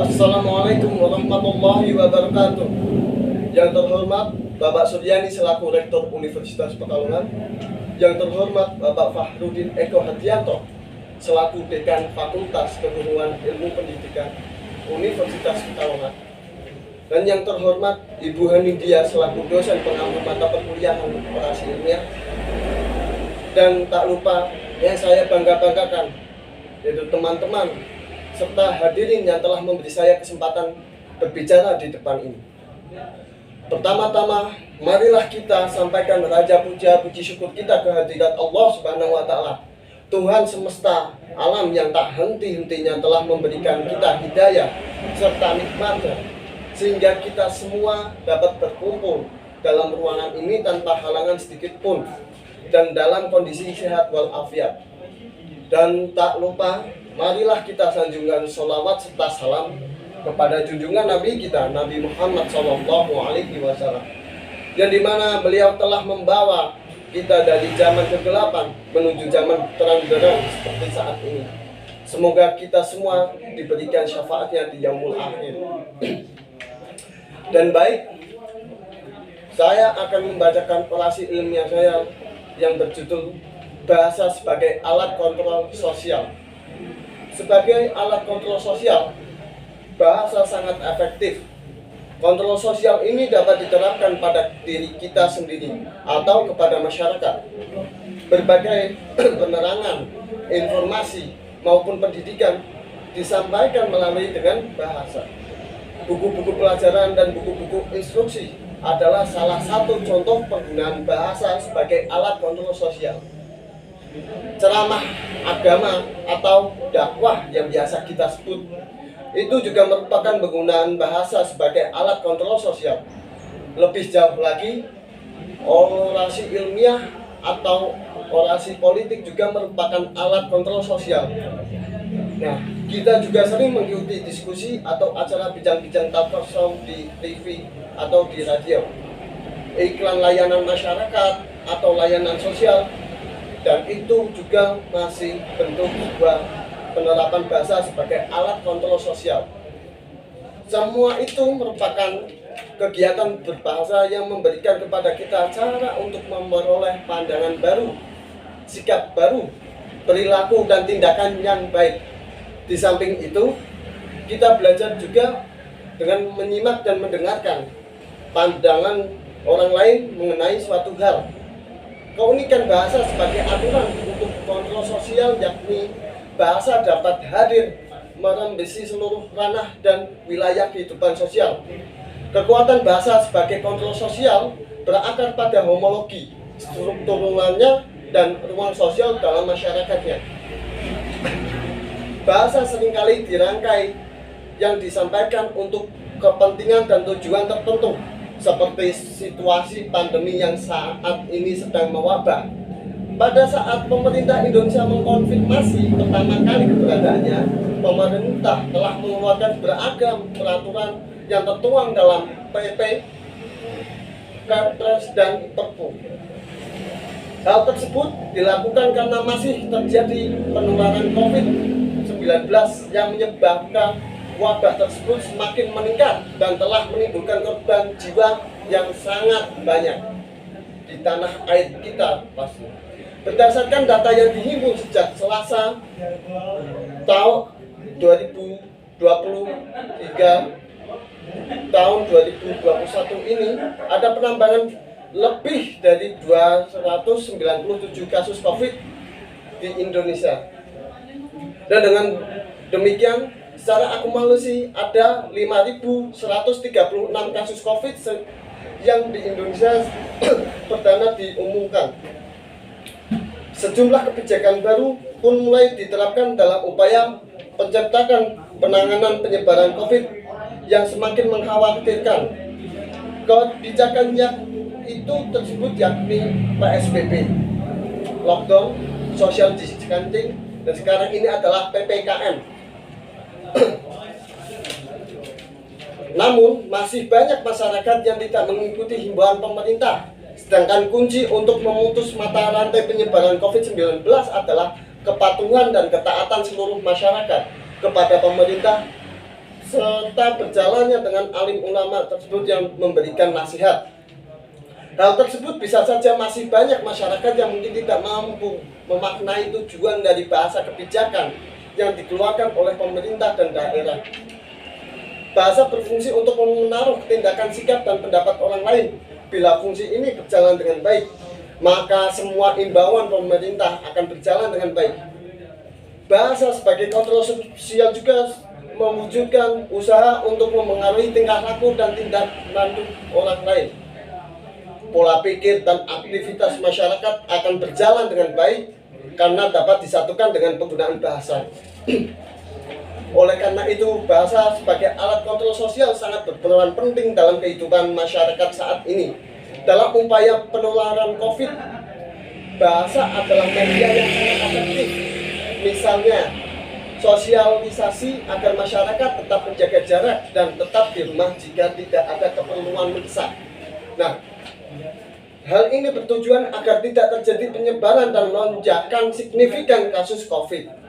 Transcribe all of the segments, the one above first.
Assalamualaikum warahmatullahi wabarakatuh. Yang terhormat Bapak Suryani selaku Rektor Universitas Pekalongan, yang terhormat Bapak Fahrudin Eko Hadianto selaku Dekan Fakultas Keguruan Ilmu Pendidikan Universitas Pekalongan, dan yang terhormat Ibu Hanidia selaku dosen pengampu mata perkuliahan operasi ilmiah, dan tak lupa yang saya bangga-banggakan yaitu teman-teman serta hadirin yang telah memberi saya kesempatan berbicara di depan ini. Pertama-tama, marilah kita sampaikan raja puja puji syukur kita kehadirat Allah Subhanahu wa taala, Tuhan semesta alam yang tak henti-hentinya telah memberikan kita hidayah serta nikmatnya, sehingga kita semua dapat berkumpul dalam ruangan ini tanpa halangan sedikit pun dan dalam kondisi sehat walafiat. Dan tak lupa, marilah kita sanjungkan sholawat serta salam kepada junjungan Nabi kita, Nabi Muhammad SAW, yang dimana beliau telah membawa kita dari zaman kegelapan menuju zaman terang benderang seperti saat ini. Semoga kita semua diberikan syafaatnya di yaumul akhir. Dan baik, saya akan membacakan orasi ilmiah saya yang berjudul Bahasa sebagai alat kontrol sosial. Sebagai alat kontrol sosial, bahasa sangat efektif. Kontrol sosial ini dapat diterapkan pada diri kita sendiri atau kepada masyarakat. Berbagai penerangan, informasi maupun pendidikan disampaikan melalui dengan bahasa. Buku-buku pelajaran dan buku-buku instruksi adalah salah satu contoh penggunaan bahasa sebagai alat kontrol sosial. Ceramah agama atau dakwah yang biasa kita sebut itu juga merupakan penggunaan bahasa sebagai alat kontrol sosial. Lebih jauh lagi, orasi ilmiah atau orasi politik juga merupakan alat kontrol sosial. Nah, kita juga sering mengikuti diskusi atau acara bincang-bincang talk show di TV atau di radio, iklan layanan masyarakat atau layanan sosial, dan itu juga masih bentuk sebuah penerapan bahasa sebagai alat kontrol sosial. Semua itu merupakan kegiatan berbahasa yang memberikan kepada kita cara untuk memperoleh pandangan baru, sikap baru, perilaku dan tindakan yang baik. Di samping itu, kita belajar juga dengan menyimak dan mendengarkan pandangan orang lain mengenai suatu hal. Keunikan bahasa sebagai aturan untuk kontrol sosial yakni bahasa dapat hadir merembesi seluruh ranah dan wilayah kehidupan sosial. Kekuatan bahasa sebagai kontrol sosial berakar pada homologi, strukturalnya, dan ruang sosial dalam masyarakatnya. Bahasa seringkali dirangkai yang disampaikan untuk kepentingan dan tujuan tertentu, seperti situasi pandemi yang saat ini sedang mewabah. Pada saat pemerintah Indonesia mengkonfirmasi pertama kali keberadaannya, pemerintah telah mengeluarkan beragam peraturan yang tertuang dalam PP, Kepres, dan Perpu. Hal tersebut dilakukan karena masih terjadi penularan COVID-19 yang menyebabkan wabah tersebut semakin meningkat dan telah menimbulkan korban jiwa yang sangat banyak di tanah air kita pasti. Berdasarkan data yang dihimpun sejak Selasa tahun 2020 hingga tahun 2021 ini, ada penambahan lebih dari 297 kasus COVID di Indonesia. Dan dengan demikian, secara akumulasi ada 5.136 kasus COVID yang di Indonesia perdana diumumkan. Sejumlah kebijakan baru pun mulai diterapkan dalam upaya menciptakan penanganan penyebaran COVID yang semakin mengkhawatirkan. Kebijakannya itu tersebut yakni PSBB, lockdown, social distancing, dan sekarang ini adalah PPKM. Namun, masih banyak masyarakat yang tidak mengikuti himbauan pemerintah. Sedangkan kunci untuk memutus mata rantai penyebaran COVID-19 adalah kepatuhan dan ketaatan seluruh masyarakat kepada pemerintah serta berjalannya dengan alim ulama tersebut yang memberikan nasihat. Hal tersebut bisa saja masih banyak masyarakat yang mungkin tidak mampu memaknai tujuan dari bahasa kebijakan yang dikeluarkan oleh pemerintah dan daerah. Bahasa berfungsi untuk menaruh tindakan sikap dan pendapat orang lain. Bila fungsi ini berjalan dengan baik, maka semua imbauan pemerintah akan berjalan dengan baik. Bahasa sebagai kontrol sosial juga mewujudkan usaha untuk memengaruhi tingkah laku dan tindak lanjut orang lain. Pola pikir dan aktivitas masyarakat akan berjalan dengan baik karena dapat disatukan dengan penggunaan bahasa. Oleh karena itu, bahasa sebagai alat kontrol sosial sangat berperan penting dalam kehidupan masyarakat saat ini. Dalam upaya penularan COVID, bahasa adalah media yang sangat efektif. Misalnya, sosialisasi agar masyarakat tetap menjaga jarak dan tetap di rumah jika tidak ada keperluan mendesak. Nah, hal ini bertujuan agar tidak terjadi penyebaran dan lonjakan signifikan kasus COVID.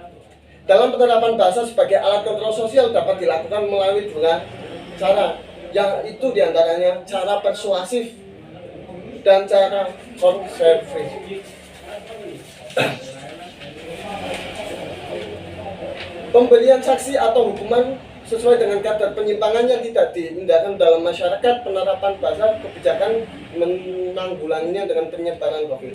Dalam penerapan bahasa sebagai alat kontrol sosial dapat dilakukan melalui dua cara, yang itu diantaranya cara persuasif dan cara konservatif. Pemberian saksi atau hukuman sesuai dengan kadar penyimpangannya tidak diindahkan dalam masyarakat. Penerapan bahasa kebijakan menanggulanginya dengan penyebaran COVID.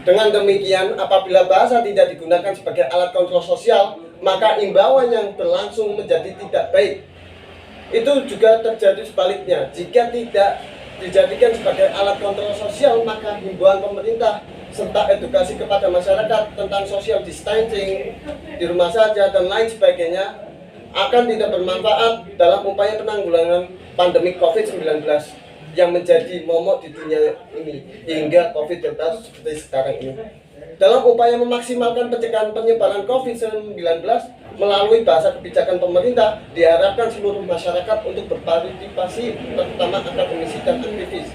Dengan demikian, apabila bahasa tidak digunakan sebagai alat kontrol sosial, maka imbauan yang berlangsung menjadi tidak baik. Itu juga terjadi sebaliknya. Jika tidak dijadikan sebagai alat kontrol sosial, maka himbauan pemerintah serta edukasi kepada masyarakat tentang social distancing, di rumah saja, dan lain sebagainya akan tidak bermanfaat dalam upaya penanggulangan pandemi COVID-19 yang menjadi momok di dunia ini hingga COVID Delta seperti sekarang ini. Dalam upaya memaksimalkan pencegahan penyebaran COVID-19 melalui bahasa kebijakan pemerintah, diharapkan seluruh masyarakat untuk berpartisipasi, terutama akademisi dan aktivis.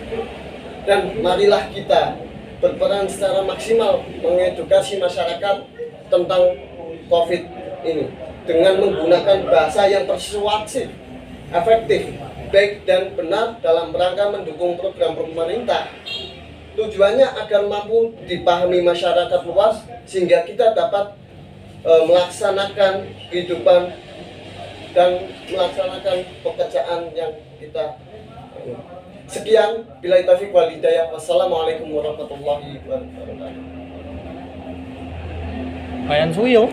Dan marilah kita berperan secara maksimal mengedukasi masyarakat tentang COVID ini dengan menggunakan bahasa yang persuasif, efektif, baik dan benar dalam rangka mendukung program pemerintah. Tujuannya agar mampu dipahami masyarakat luas sehingga kita dapat melaksanakan kehidupan dan melaksanakan pekerjaan yang kita sekian, billahi taufiq wal hidayah. Wassalamualaikum warahmatullahi wabarakatuh. Ayan suyo.